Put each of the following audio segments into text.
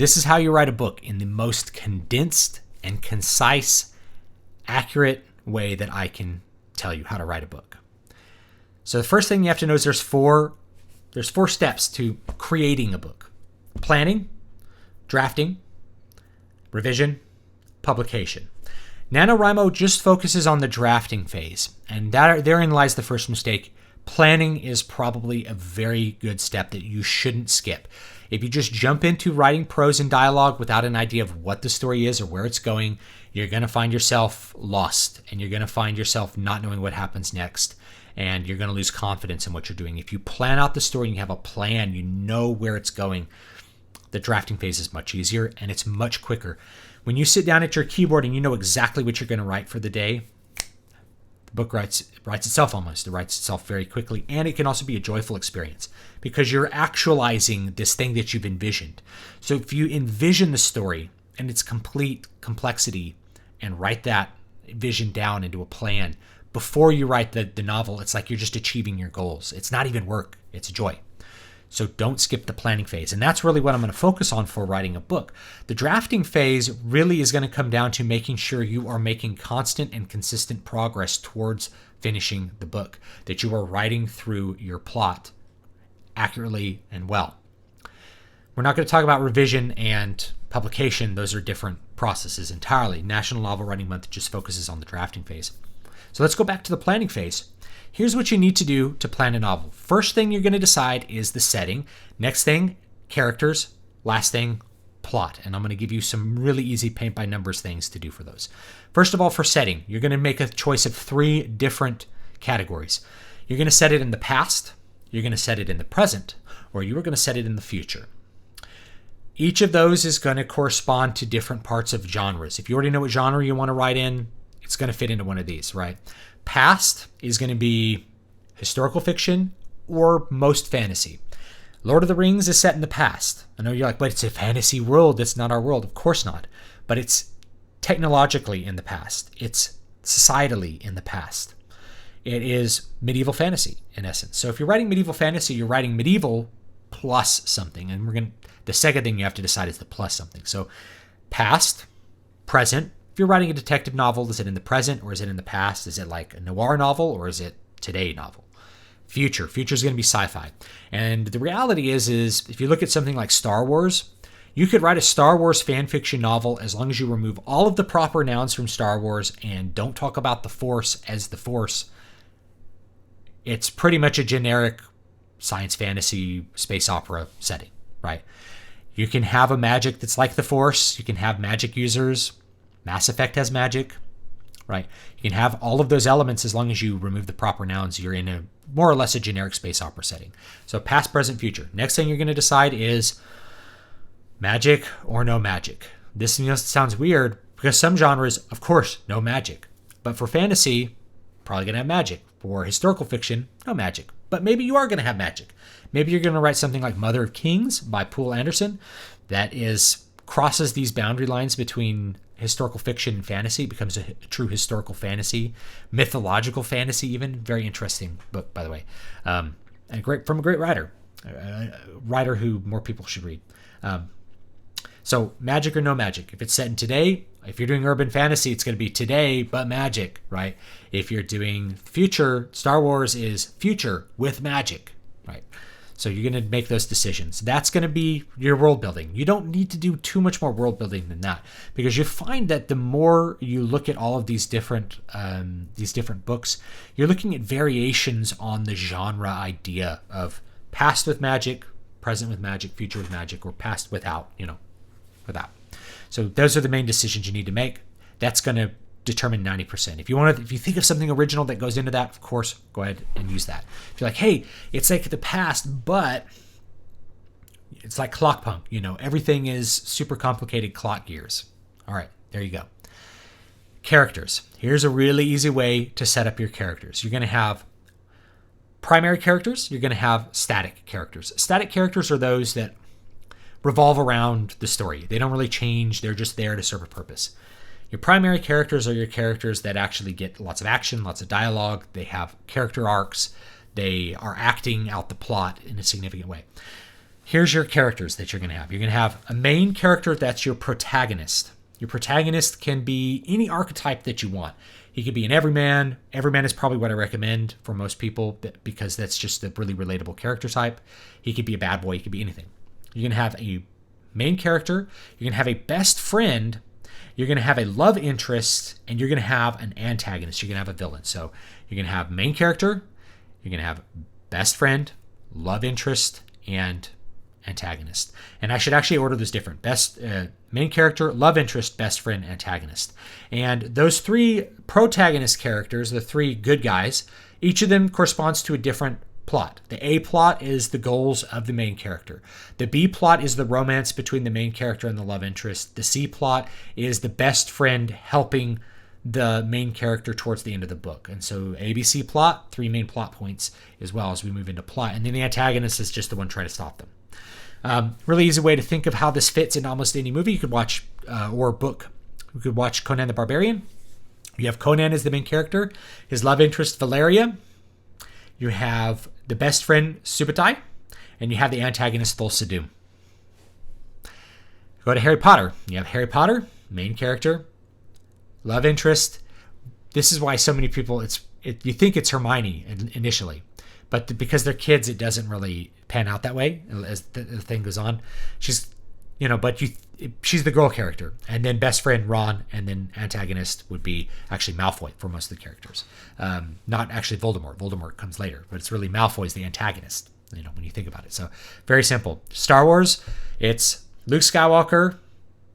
This is how you write a book in the most condensed and concise, accurate way that I can tell you how to write a book. So the first thing you have to know is there's four steps to creating a book: planning, drafting, revision, publication. NaNoWriMo just focuses on the drafting phase, and therein lies the first mistake. Planning is probably a very good step that you shouldn't skip. If you just jump into writing prose and dialogue without an idea of what the story is or where it's going, you're going to find yourself lost, and you're going to find yourself not knowing what happens next, and you're going to lose confidence in what you're doing. If you plan out the story and you have a plan, you know where it's going, the drafting phase is much easier and it's much quicker. When you sit down at your keyboard and you know exactly what you're going to write for the day, the book writes itself almost. It writes itself very quickly, and it can also be a joyful experience because you're actualizing this thing that you've envisioned. So if you envision the story and its complete complexity and write that vision down into a plan before you write the novel, it's like you're just achieving your goals. It's not even work, it's joy. So don't skip the planning phase. And that's really what I'm going to focus on for writing a book. The drafting phase really is going to come down to making sure you are making constant and consistent progress towards finishing the book, that you are writing through your plot accurately and well. We're not going to talk about revision and publication. Those are different processes entirely. National Novel Writing Month just focuses on the drafting phase. So let's go back to the planning phase. Here's what you need to do to plan a novel. First thing you're going to decide is the setting. Next thing, characters. Last thing, plot. And I'm going to give you some really easy paint by numbers things to do for those. First of all, for setting, you're going to make a choice of 3 different categories. You're going to set it in the past, you're going to set it in the present, or you are going to set it in the future. Each of those is going to correspond to different parts of genres. If you already know what genre you want to write in, it's going to fit into one of these, right? Past is going to be historical fiction or most fantasy. Lord of the Rings is set in the past. I know you're like, but it's a fantasy world. It's not our world. Of course not. But it's technologically in the past. It's societally in the past. It is medieval fantasy, in essence. So if you're writing medieval fantasy, you're writing medieval plus something. And the second thing you have to decide is the plus something. So past, present. If you're writing a detective novel, is it in the present or is it in the past? Is it like a noir novel or is it today novel? Future is going to be sci-fi. And the reality is if you look at something like Star Wars, you could write a Star Wars fan fiction novel as long as you remove all of the proper nouns from Star Wars and don't talk about the Force as the Force. It's pretty much a generic science fantasy space opera setting, right? You can have a magic that's like the Force. You can have magic users. Mass Effect has magic, right? You can have all of those elements as long as you remove the proper nouns. You're in a more or less a generic space opera setting. So past, present, future. Next thing you're going to decide is magic or no magic. This sounds weird because some genres, of course, no magic. But for fantasy, probably going to have magic. For historical fiction, no magic. But maybe you are going to have magic. Maybe you're going to write something like Mother of Kings by Poul Anderson that crosses these boundary lines between historical fiction and fantasy. It becomes a true historical fantasy, mythological fantasy even. Very interesting book, by the way. And from a great writer. A writer who more people should read. So magic or no magic. If it's set in today, if you're doing urban fantasy, it's going to be today, but magic, right? If you're doing future, Star Wars is future with magic, right? So you're going to make those decisions. That's going to be your world building. You don't need to do too much more world building than that, because you find that the more you look at all of these different books, you're looking at variations on the genre idea of past with magic, present with magic, future with magic, or past without. So those are the main decisions you need to make. That's going to determine 90%. If you think of something original that goes into that, of course, go ahead and use that. If you're like, hey, it's like the past, but it's like Clockpunk, everything is super complicated clock gears. All right, there you go. Characters. Here's a really easy way to set up your characters. You're going to have primary characters. You're going to have static characters. Static characters are those that revolve around the story. They don't really change. They're just there to serve a purpose. Your primary characters are your characters that actually get lots of action, lots of dialogue. They have character arcs. They are acting out the plot in a significant way. here's your characters that you're going to have. You're going to have a main character that's your protagonist. Your protagonist can be any archetype that you want. He could be an everyman. Everyman is probably what I recommend for most people because that's just a really relatable character type. He could be a bad boy. He could be anything. You're going to have a main character. You're going to have a best friend. You're going to have a love interest. And you're going to have an antagonist. You're going to have a villain. So you're going to have main character. You're going to have best friend, love interest, and antagonist. And I should actually order this different. Main character, love interest, best friend, antagonist. And those three protagonist characters, the three good guys, each of them corresponds to a different plot. The A plot is the goals of the main character. The B plot is the romance between the main character and the love interest. The C plot is the best friend helping the main character towards the end of the book. And so ABC plot, 3 main plot points as well as we move into plot. And then the antagonist is just the one trying to stop them. Really easy way to think of how this fits in almost any movie you could watch or book. You could watch Conan the Barbarian. You have Conan as the main character, his love interest Valeria. You have the best friend Subutai, and you have the antagonist Thulsa Doom. Go to Harry Potter. You have Harry Potter, main character, love interest. This is why so many people you think it's Hermione initially. But because they're kids, it doesn't really pan out that way as the thing goes on. She's the girl character. And then best friend, Ron, and then antagonist would be actually Malfoy for most of the characters. Not actually Voldemort. Voldemort comes later, but it's really Malfoy's the antagonist, when you think about it. So very simple. Star Wars, it's Luke Skywalker,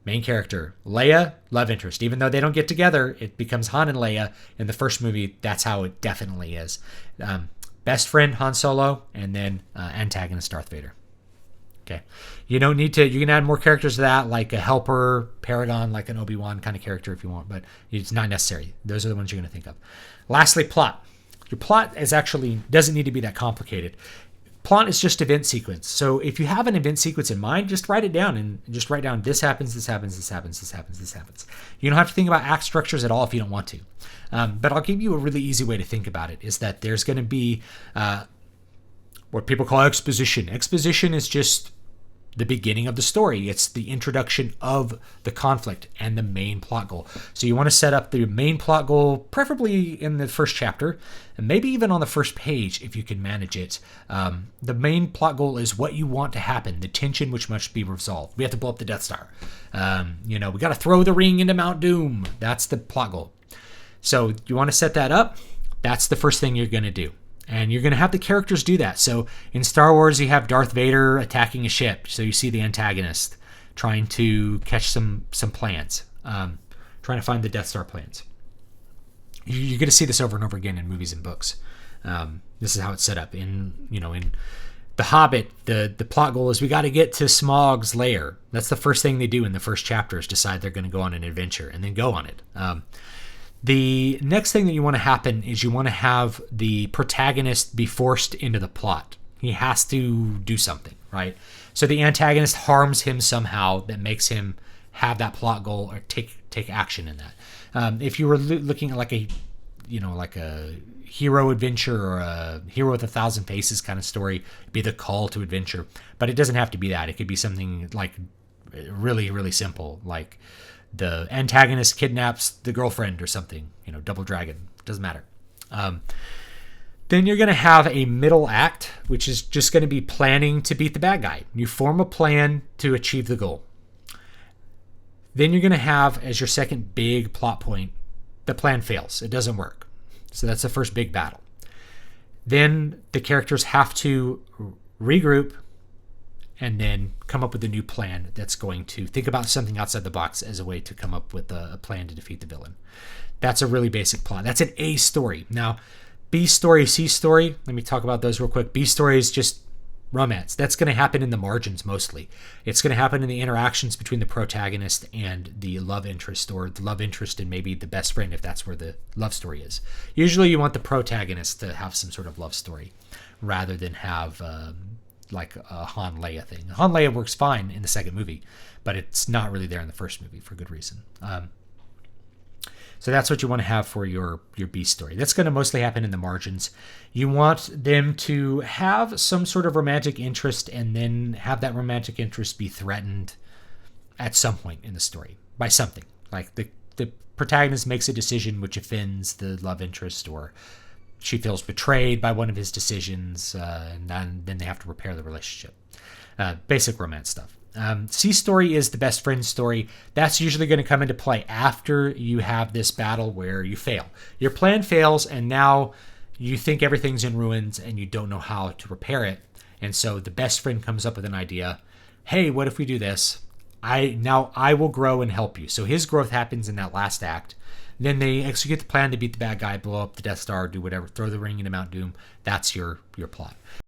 main character. Leia, love interest. Even though they don't get together, it becomes Han and Leia. In the first movie, that's how it definitely is. Best friend, Han Solo, and then antagonist, Darth Vader. Okay. You can add more characters to that, like a helper, Paragon, like an Obi-Wan kind of character if you want, but it's not necessary. Those are the ones you're going to think of. Lastly, plot. Your plot doesn't need to be that complicated. Plot is just event sequence. So if you have an event sequence in mind, just write it down and just write down this happens, this happens, this happens, this happens, this happens. You don't have to think about act structures at all if you don't want to. But I'll give you a really easy way to think about it is that there's going to be what people call exposition. Exposition is just the beginning of the story. It's the introduction of the conflict and the main plot goal. So you want to set up the main plot goal, preferably in the first chapter, and maybe even on the first page if you can manage it. The main plot goal is what you want to happen, the tension which must be resolved. We have to blow up the Death Star. We got to throw the ring into Mount Doom. That's the plot goal. So you want to set that up. That's the first thing you're going to do. And you're going to have the characters do that. So in Star Wars, you have Darth Vader attacking a ship. So you see the antagonist trying to catch some plans, trying to find the Death Star plans. You're going to see this over and over again in movies and books. This is how it's set up. In The Hobbit, the plot goal is we got to get to Smaug's lair. That's the first thing they do in the first chapter is decide they're going to go on an adventure and then go on it. The next thing that you want to happen is you want to have the protagonist be forced into the plot. He has to do something, right? So the antagonist harms him somehow that makes him have that plot goal or take action in that. If you were looking at like a hero adventure or a hero with 1,000 faces kind of story, it'd be the call to adventure. But it doesn't have to be that. It could be something like really, really simple, like the antagonist kidnaps the girlfriend or something, Double Dragon, doesn't matter. Then you're going to have a middle act, which is just going to be planning to beat the bad guy. You form a plan to achieve the goal. Then you're going to have, as your second big plot point, the plan fails. It doesn't work. So that's the first big battle. Then the characters have to regroup and then come up with a new plan that's going to think about something outside the box as a way to come up with a plan to defeat the villain. That's a really basic plot. That's an A story. Now, B story, C story, let me talk about those real quick. B story is just romance. That's going to happen in the margins mostly. It's going to happen in the interactions between the protagonist and the love interest, or the love interest and maybe the best friend if that's where the love story is. Usually you want the protagonist to have some sort of love story rather than have like a Han Leia thing. Han Leia works fine in the second movie, but it's not really there in the first movie for good reason. So that's what you want to have for your B story. That's going to mostly happen in the margins. You want them to have some sort of romantic interest and then have that romantic interest be threatened at some point in the story by something. Like the protagonist makes a decision which offends the love interest, or she feels betrayed by one of his decisions, and then they have to repair the relationship. Basic romance stuff. C story is the best friend story. That's usually going to come into play after you have this battle where you fail. Your plan fails, and now you think everything's in ruins and you don't know how to repair it. And so the best friend comes up with an idea. Hey, what if we do this? I will grow and help you. So his growth happens in that last act. Then they execute the plan to beat the bad guy, blow up the Death Star, do whatever, throw the ring into Mount Doom. That's your plot.